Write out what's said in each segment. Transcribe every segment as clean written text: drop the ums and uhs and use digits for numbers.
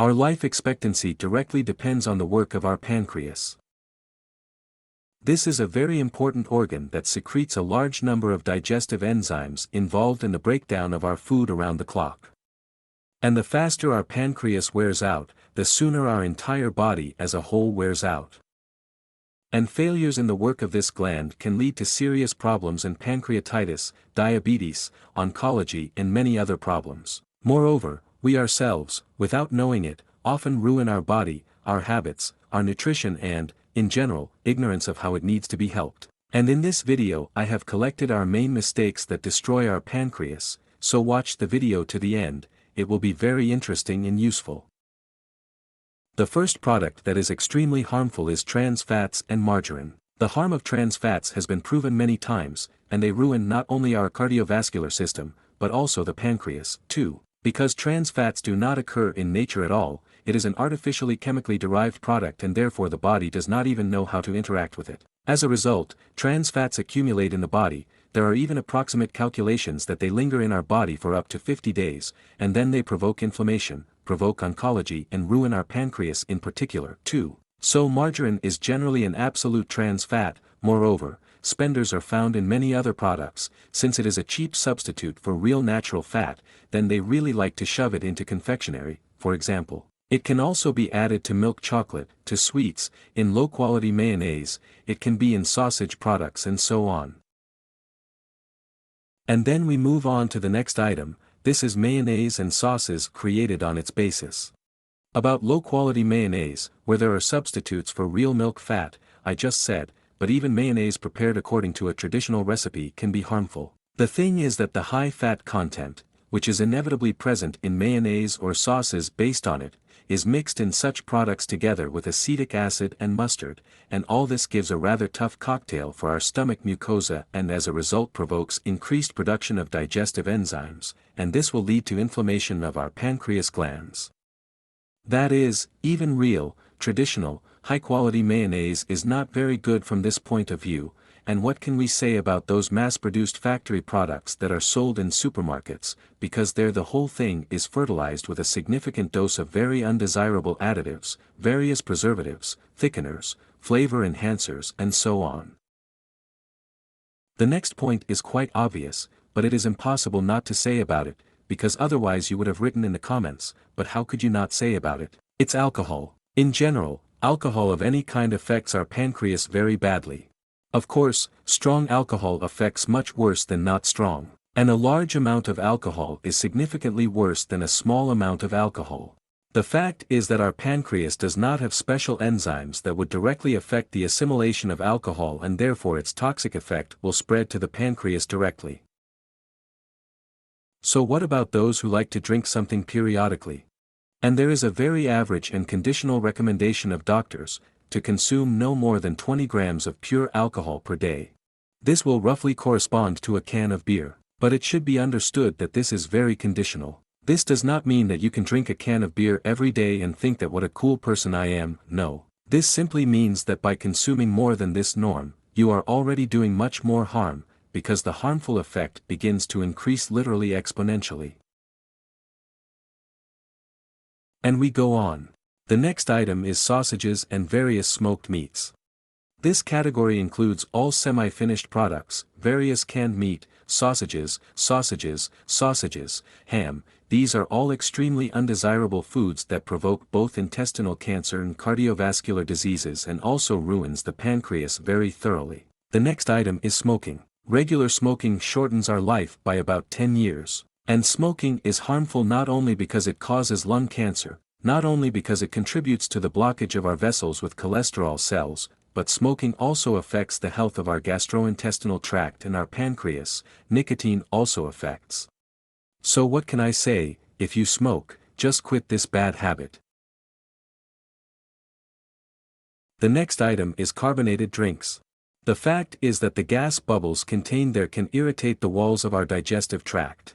Our life expectancy directly depends on the work of our pancreas. This is a very important organ that secretes a large number of digestive enzymes involved in the breakdown of our food around the clock. And the faster our pancreas wears out, the sooner our entire body as a whole wears out. And failures in the work of this gland can lead to serious problems in pancreatitis, diabetes, oncology and many other problems. Moreover, we ourselves, without knowing it, often ruin our body, our habits, our nutrition and, in general, ignorance of how it needs to be helped. And in this video I have collected our main mistakes that destroy our pancreas, so watch the video to the end, it will be very interesting and useful. The first product that is extremely harmful is trans fats and margarine. The harm of trans fats has been proven many times, and they ruin not only our cardiovascular system, but also the pancreas, too. Because trans fats do not occur in nature at all, it is an artificially chemically derived product and therefore the body does not even know how to interact with it. As a result, trans fats accumulate in the body, there are even approximate calculations that they linger in our body for up to 50 days, and then they provoke inflammation, provoke oncology and ruin our pancreas in particular, too. So margarine is generally an absolute trans fat. Moreover, spenders are found in many other products, since it is a cheap substitute for real natural fat, then they really like to shove it into confectionery, for example. It can also be added to milk chocolate, to sweets, in low-quality mayonnaise, it can be in sausage products and so on. And then we move on to the next item, this is mayonnaise and sauces created on its basis. About low-quality mayonnaise, where there are substitutes for real milk fat, I just said, but even mayonnaise prepared according to a traditional recipe can be harmful. The thing is that the high fat content, which is inevitably present in mayonnaise or sauces based on it, is mixed in such products together with acetic acid and mustard, and all this gives a rather tough cocktail for our stomach mucosa and as a result provokes increased production of digestive enzymes, and this will lead to inflammation of our pancreas glands. That is, even real, traditional, high-quality mayonnaise is not very good from this point of view, and what can we say about those mass-produced factory products that are sold in supermarkets, because there the whole thing is fertilized with a significant dose of very undesirable additives, various preservatives, thickeners, flavor enhancers and so on. The next point is quite obvious, but it is impossible not to say about it, because otherwise you would have written in the comments, but how could you not say about it? It's alcohol. In general, alcohol of any kind affects our pancreas very badly. Of course, strong alcohol affects much worse than not strong, and a large amount of alcohol is significantly worse than a small amount of alcohol. The fact is that our pancreas does not have special enzymes that would directly affect the assimilation of alcohol and therefore its toxic effect will spread to the pancreas directly. So what about those who like to drink something periodically? And there is a very average and conditional recommendation of doctors, to consume no more than 20 grams of pure alcohol per day. This will roughly correspond to a can of beer, but it should be understood that this is very conditional. This does not mean that you can drink a can of beer every day and think that what a cool person I am, no. This simply means that by consuming more than this norm, you are already doing much more harm, because the harmful effect begins to increase literally exponentially. And we go on. The next item is sausages and various smoked meats. This category includes all semi-finished products, various canned meat, sausages, ham. These are all extremely undesirable foods that provoke both intestinal cancer and cardiovascular diseases and also ruins the pancreas very thoroughly. The next item is smoking. Regular smoking shortens our life by about 10 years. And smoking is harmful not only because it causes lung cancer, not only because it contributes to the blockage of our vessels with cholesterol cells, but smoking also affects the health of our gastrointestinal tract and our pancreas. Nicotine also affects. So what can I say? If you smoke, just quit this bad habit. The next item is carbonated drinks. The fact is that the gas bubbles contained there can irritate the walls of our digestive tract.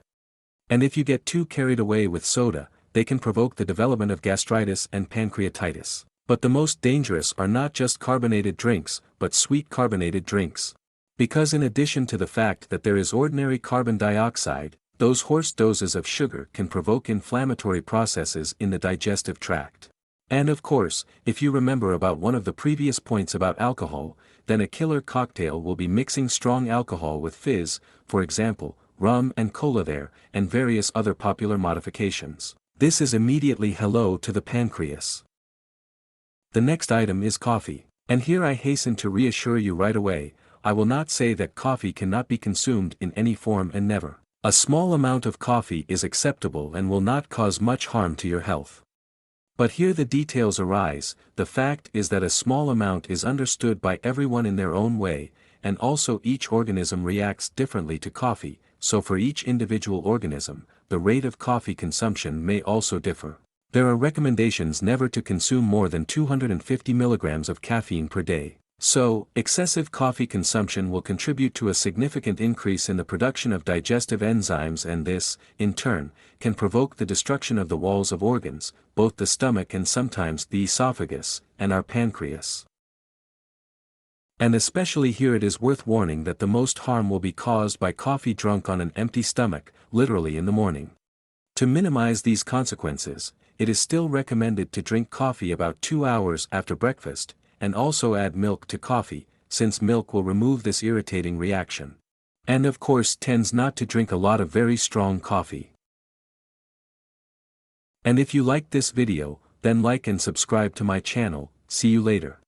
And if you get too carried away with soda, they can provoke the development of gastritis and pancreatitis. But the most dangerous are not just carbonated drinks, but sweet carbonated drinks. Because in addition to the fact that there is ordinary carbon dioxide, Those horse doses of sugar can provoke inflammatory processes in the digestive tract. And of course, if you remember about one of the previous points about alcohol, then a killer cocktail will be mixing strong alcohol with fizz, for example, rum and cola there, and various other popular modifications. This is immediately hello to the pancreas. The next item is coffee. And here I hasten to reassure you right away, I will not say that coffee cannot be consumed in any form and never. A small amount of coffee is acceptable and will not cause much harm to your health. But here the details arise. The fact is that a small amount is understood by everyone in their own way, and also each organism reacts differently to coffee, so for each individual organism, the rate of coffee consumption may also differ. There are recommendations never to consume more than 250 milligrams of caffeine per day. So, excessive coffee consumption will contribute to a significant increase in the production of digestive enzymes, and this, in turn, can provoke the destruction of the walls of organs, both the stomach and sometimes the esophagus, and our pancreas. And especially here it is worth warning that the most harm will be caused by coffee drunk on an empty stomach, literally in the morning. To minimize these consequences, it is still recommended to drink coffee about 2 hours after breakfast, and also add milk to coffee, since milk will remove this irritating reaction. And of course tends not to drink a lot of very strong coffee. And if you liked this video, then like and subscribe to my channel. See you later.